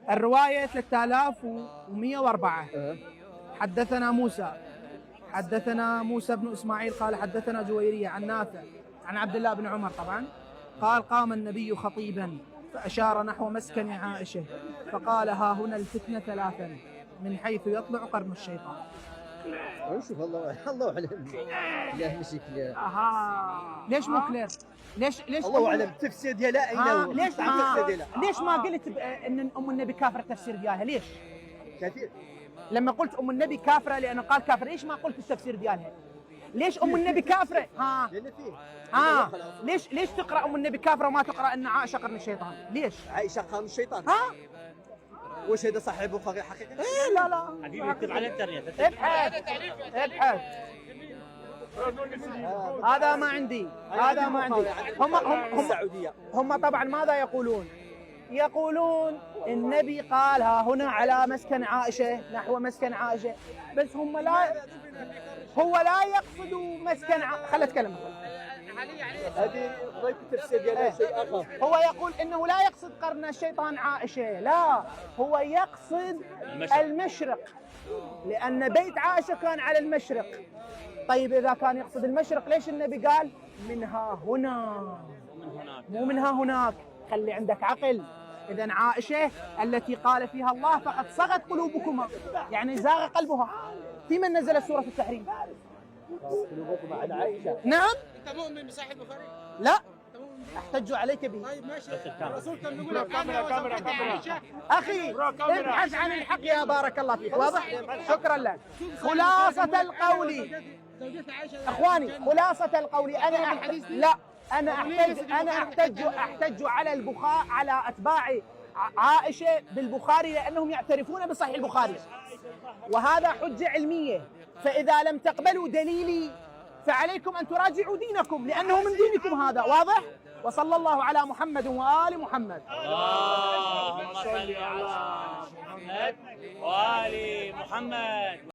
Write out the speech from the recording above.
الرواية 3104. حدثنا موسى بن إسماعيل قال حدثنا جويرية عن نافع عن عبد الله بن عمر طبعا قال قام النبي خطيبا فأشار نحو مسكن عائشة فقال ها هنا الفتنة ثلاثا من حيث يطلع قرن الشيطان. شوف الله اعلم. لا مشي كلير. ليش مو كلير؟ ليش الله اعلم التفسير ديالها اين ليش ما قلت ان ام النبي كافره التفسير ديالها؟ ليش؟ كثير. لما قلت ام النبي كافره لانه قال كافره، ليش ما قلت التفسير ديالها؟ ليش ام النبي كافره؟ لان فيه ليش تقرا ام النبي كافره وما تقرا ان عائشه قرن الشيطان؟ ليش؟ عائشه قرن الشيطان. واش هذا صحيح البخاري حقيقه؟ ايه لا حبيبي اكتب على الانترنت. ابحث. هذا ما عندي. هم طبعا ماذا يقولون؟ يقولون النبي قال ها هنا على مسكن عائشه نحو مسكن عائشه، بس هو لا يقصد مسكن خلت اتكلم. هذه ضيف التفسير ديالها شيء اخر. هو يقول انه لا يقصد قرن الشيطان عائشه، لا هو يقصد المشرق لان بيت عائشه كان على المشرق. طيب اذا كان يقصد المشرق ليش النبي قال منها هنا مو منها هناك؟ خلي عندك عقل. اذا عائشه التي قال فيها الله فقد صغت قلوبكما، يعني زاغ قلبها. في من نزلت سوره التحريم؟ قلوبكم على عائشه. نعم. انت مؤمن بصحيح البخاري؟ لا احتج عليك به. طيب ماشي. الرسول كان بيقول لك كاميرا. اخي ابحث عن الحق يا بارك الله فيك. واضح؟ شكرا لك. خلاصة القول اخواني، خلاصة القول انا احتج على البخاري، على اتباع عائشه بالبخاري لانهم يعترفون بصحيح البخاري، وهذا حجه علميه. فاذا لم تقبلوا دليلي فعليكم ان تراجعوا دينكم لانه من دينكم هذا. واضح؟ وصلى الله على محمد وآل محمد. اللهم صل على محمد وآل محمد.